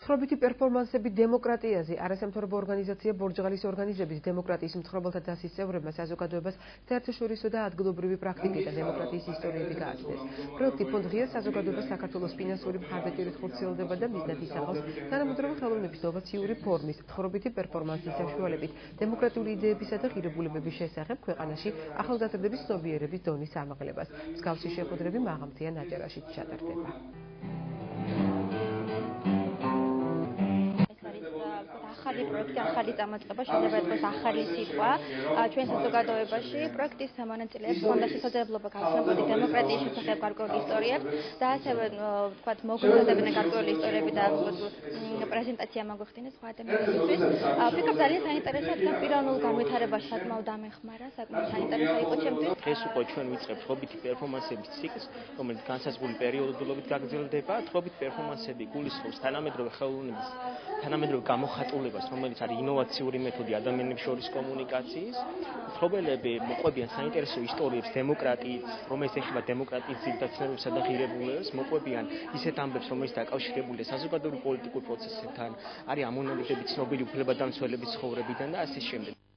Ცხრობითი პერფორმანსები დემოკრატიაზე არასამთავრობო ორგანიზაცია ბორჯღალის ორგანიზების დემოკრატიის მცხრობელთა დასის წევრებმა საზოგადოებას საერთაშორისო და ადგილობრივი პრაქტიკი და დემოკრატიის ისტორიები გააცნეს. პროექტი ფონდ ღია საზოგადოებას საქართველოს ფინანსური მხარდაჭერით ხორციელდება და მიზნად ისახავს თანამედროვე ხელოვნების ინოვაციური ფორმის ცხრობითი პერფორმანსის საშუალებით დემოკრატიული იდეებისა და ღირებულებების შესახებ ქვეყანაში ახალგაზრდების ცნობიერების დონის ამაღლებას. მსგავსი შეხვედრები მაღალმთიან აჭარაშიც ჩატარდება. ახალი პროექტი, ახალი წამოწყება, შეიძლება ითქვას ახალი სიტყვა ჩვენ საზოგადოებაში. პროექტის მონაწილეებს ჰქონდა შესაძლებლობა გავცნობოდნენ დემოკრატიის შესახებ გარკვეული ისტორიებს და ასევე ვთქვათ მოგვიწოდებდნენ გარკვეული ისტორიები და პრეზენტაცია მოგვიხდინეს სხვა ადამიანებისთვის. ვფიქრობ ძალიან საინტერესო და პიროვნულ განვითარებაში საკმაოდ დამეხმარა, საკმაოდ საინტერესო იყო ჩემთვის. ეს უკვე ჩვენ ვიწყებთ თხრობითი პერფორმანსების ციკლს, რომელიც განსაზღვრული პერიოდულობით გაგრძელდება. თხრობითი პერფორმანსები გულისხმობს თანამედროვე ხელოვნების თანამედროვე გამოხატულებას, რომელიც არის ინოვაციური მეთოდი ადამიანებს შორის კომუნიკაციის. მფლობელები მოყვებიან საინტერესო ისტორიებს დემოკრატიის, რომელიც ეხება დემოკრატიის ძირითადებებსა და ღირებულებებს, მოყვებიან ისეთ ამბებს, რომელიც დაკავშირებულია საზოგადოებრივ პოლიტიკურ პროცესებთან, არის ამონალიზები ცნობილი უფლებადამცველების ცხოვრებიდან და ასე შემდეგ.